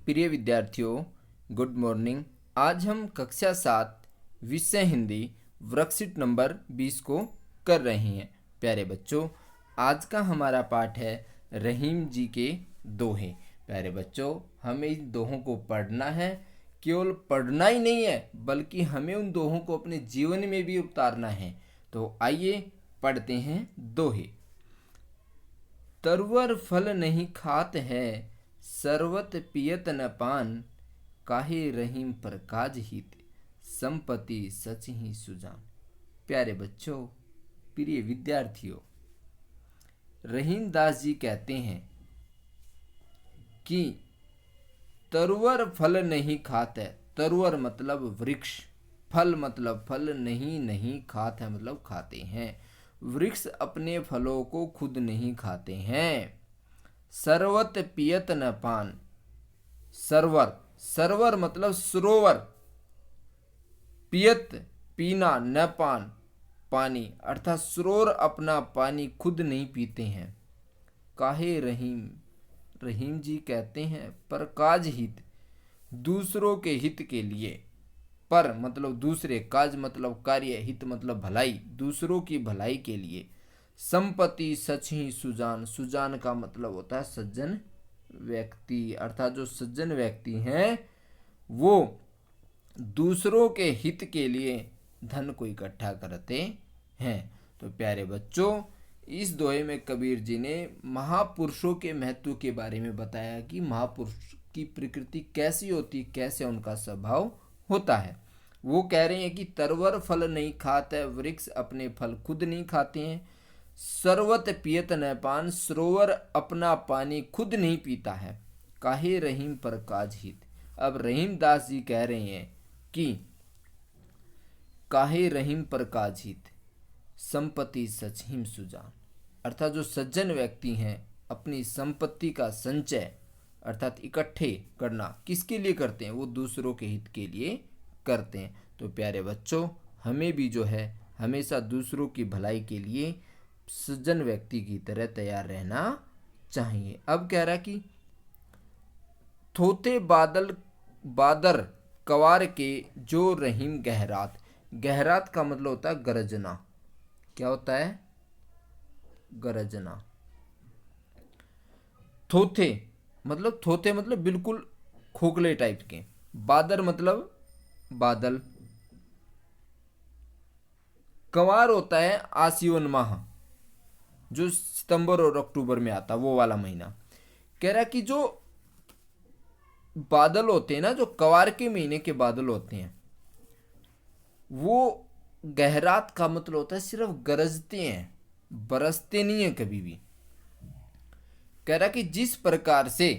प्रिय विद्यार्थियों, good morning. आज हम कक्षा 7 विषय हिंदी वर्कशीट नंबर 20 को कर रहे हैं। प्यारे बच्चों, आज का हमारा पाठ है रहीम जी के दोहे। प्यारे बच्चों, हमें इन दोहों को पढ़ना है। केवल पढ़ना ही नहीं है, बल्कि हमें उन दोहों को अपने जीवन में भी उतारना है। तो आइए पढ़ते हैं दोहे। तरवर फल नहीं खात है, सर्वत पियत न पान। काहे रहीम पर काज हित, संपत्ति सच ही सुजान। प्यारे बच्चों, प्रिय विद्यार्थियों, रहीम दास जी कहते हैं कि तरवर फल नहीं खात है। तरवर मतलब वृक्ष, फल मतलब फल, नहीं खात है मतलब खाते हैं। वृक्ष अपने फलों को खुद नहीं खाते हैं। सर्वत पियत न पान। सरवर, सरवर मतलब सरोवर। पियत पीना, न पान पानी, अर्थात सरोवर अपना पानी खुद नहीं पीते हैं। काहे रहीम, रहीम जी कहते हैं पर काज हित, दूसरों के हित के लिए। पर मतलब दूसरे, काज मतलब कार्य, हित मतलब भलाई, दूसरों की भलाई के लिए। संपत्ति सच ही सुजान। सुजान का मतलब होता है सज्जन व्यक्ति, अर्थात जो सज्जन व्यक्ति हैं वो दूसरों के हित के लिए धन को इकट्ठा करते हैं। तो प्यारे बच्चों, इस दोहे में कबीर जी ने महापुरुषों के महत्व के बारे में बताया कि महापुरुष की प्रकृति कैसी होती, कैसे उनका स्वभाव होता है। वो कह रहे हैं कि तरवर फल नहीं खाते, वृक्ष अपने फल खुद नहीं खाते हैं। सर्वत पियत न पान, सरोवर अपना पानी खुद नहीं पीता है। काहे रहीम पर काज हित। अब रहीम दास जी कह रहे हैं कि काहे रहीम पर काज हित, संपत्ति सच हिम सुजान। अर्थात जो सज्जन व्यक्ति हैं अपनी संपत्ति का संचय अर्थात इकट्ठे करना किसके लिए करते हैं? वो दूसरों के हित के लिए करते हैं। तो प्यारे बच्चों, हमें भी जो है हमेशा दूसरों की भलाई के लिए सज्जन व्यक्ति की तरह तैयार रहना चाहिए। अब कह रहा कि थोते बादल बादर कवार के, जो रहीम गहरात। गहरात का मतलब होता है गरजना। क्या होता है? गरजना। थोथे मतलब बिल्कुल खोखले टाइप के। बादर मतलब बादल। कंवार होता है आसीवन माह, जो सितंबर और अक्टूबर में आता, वो वाला महीना। कह रहा कि जो बादल होते हैं ना, जो कंवार के महीने के बादल होते हैं, वो गहरात का मतलब होता है सिर्फ गरजते हैं, बरसते नहीं है कभी भी। कह रहा कि जिस प्रकार से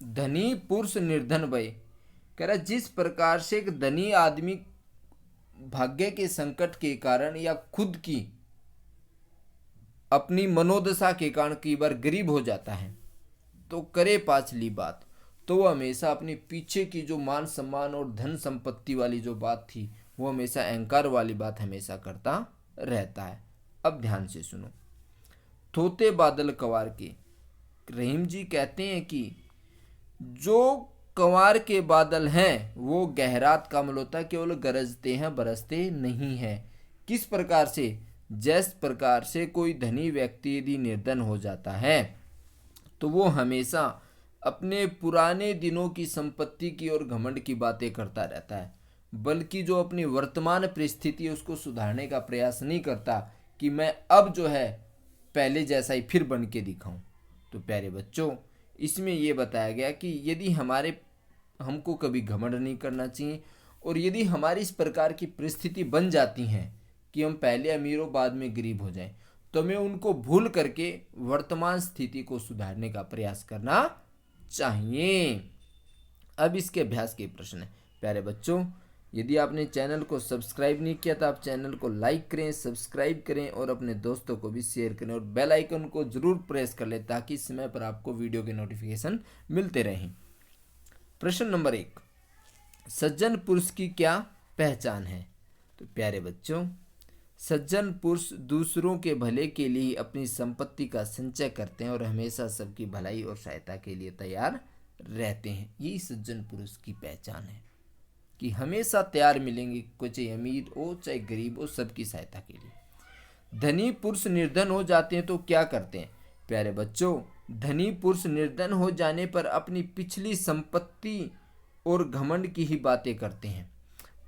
धनी पुरुष निर्धन भय। कह रहा जिस प्रकार से एक धनी आदमी भाग्य के संकट के कारण या खुद की अपनी मनोदशा के कारण कई बार गरीब हो जाता है, तो करे पाछली बात, तो वो हमेशा अपनी पीछे की जो मान सम्मान और धन संपत्ति वाली जो बात थी, वो हमेशा अहंकार वाली बात हमेशा करता रहता है। अब ध्यान से सुनो। थोते बादल कवार के, रहीम जी कहते हैं कि जो कंवार के बादल हैं वो गहरात का मतलब होता है केवल गरजते हैं, बरसते नहीं हैं। किस प्रकार से? जिस प्रकार से कोई धनी व्यक्ति यदि निर्धन हो जाता है तो वो हमेशा अपने पुराने दिनों की संपत्ति की और घमंड की बातें करता रहता है, बल्कि जो अपनी वर्तमान परिस्थिति है उसको सुधारने का प्रयास नहीं करता कि मैं अब जो है पहले जैसा ही फिर बन के दिखाऊं। तो प्यारे बच्चों, इसमें यह बताया गया कि यदि हमको कभी घमंड नहीं करना चाहिए, और यदि हमारी इस प्रकार की परिस्थिति बन जाती है कि हम पहले अमीर हो बाद में गरीब हो जाएं, तो हमें उनको भूल करके वर्तमान स्थिति को सुधारने का प्रयास करना चाहिए। अब इसके अभ्यास के प्रश्न है। प्यारे बच्चों, यदि आपने चैनल को सब्सक्राइब नहीं किया तो आप चैनल को लाइक करें, सब्सक्राइब करें और अपने दोस्तों को भी शेयर करें, और बेल आइकन को जरूर प्रेस कर लें ताकि समय पर आपको वीडियो के नोटिफिकेशन मिलते रहें। प्रश्न नंबर 1, सज्जन पुरुष की क्या पहचान है? तो प्यारे बच्चों, सज्जन पुरुष दूसरों के भले के लिए अपनी संपत्ति का संचय करते हैं और हमेशा सबकी भलाई और सहायता के लिए तैयार रहते हैं। यही सज्जन पुरुष की पहचान है कि हमेशा तैयार मिलेंगे, कोई चाहे अमीर हो चाहे गरीब हो, सबकी सहायता के लिए। धनी पुरुष निर्धन हो जाते हैं तो क्या करते हैं प्यारे बच्चों? धनी पुरुष निर्धन हो जाने पर अपनी पिछली संपत्ति और घमंड की ही बातें करते हैं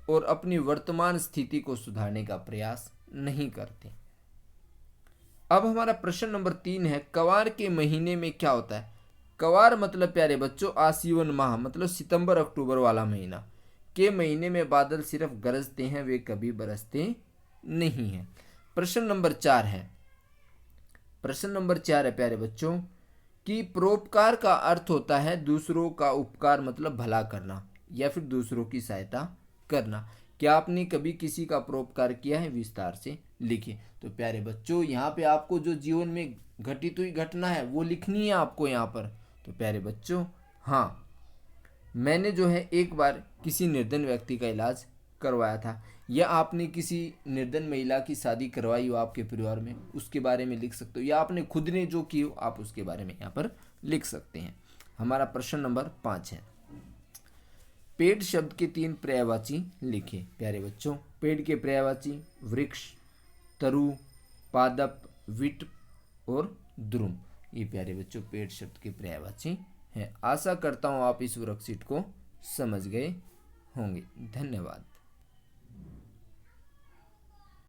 और अपनी वर्तमान स्थिति को सुधारने का प्रयास नहीं करते। अब हमारा प्रश्न नंबर 3 है, कवार के महीने में क्या होता है? कवार मतलब प्यारे बच्चों आसीवन माह, मतलब सितंबर अक्टूबर वाला महीना के महीने में बादल सिर्फ गरजते हैं, वे कभी बरसते नहीं हैं। प्रश्न नंबर 4 है, प्रश्न नंबर 4 है प्यारे बच्चों कि परोपकार का अर्थ होता है दूसरों का उपकार, मतलब भला करना या फिर दूसरों की सहायता करना। क्या आपने कभी किसी का परोपकार किया है? विस्तार से लिखिए। तो प्यारे बच्चों यहाँ पे आपको जो जीवन में घटित हुई घटना है वो लिखनी है आपको यहाँ पर। तो प्यारे बच्चों हाँ, मैंने जो है एक बार किसी निर्धन व्यक्ति का इलाज करवाया था, या आपने किसी निर्धन महिला की शादी करवाई हो आपके परिवार में, उसके बारे में लिख सकते हो, या आपने खुद ने जो की हो आप उसके बारे में यहाँ पर लिख सकते हैं। हमारा प्रश्न नंबर 5 है, पेड़ शब्द के 3 पर्यायवाची लिखे प्यारे बच्चों। पेड़ के पर्यायवाची वृक्ष, तरु, पादप, विट और द्रुम। ये प्यारे बच्चों पेड़ शब्द के पर्यायवाची हैं। आशा करता हूँ आप इस वर्कशीट को समझ गए होंगे। धन्यवाद।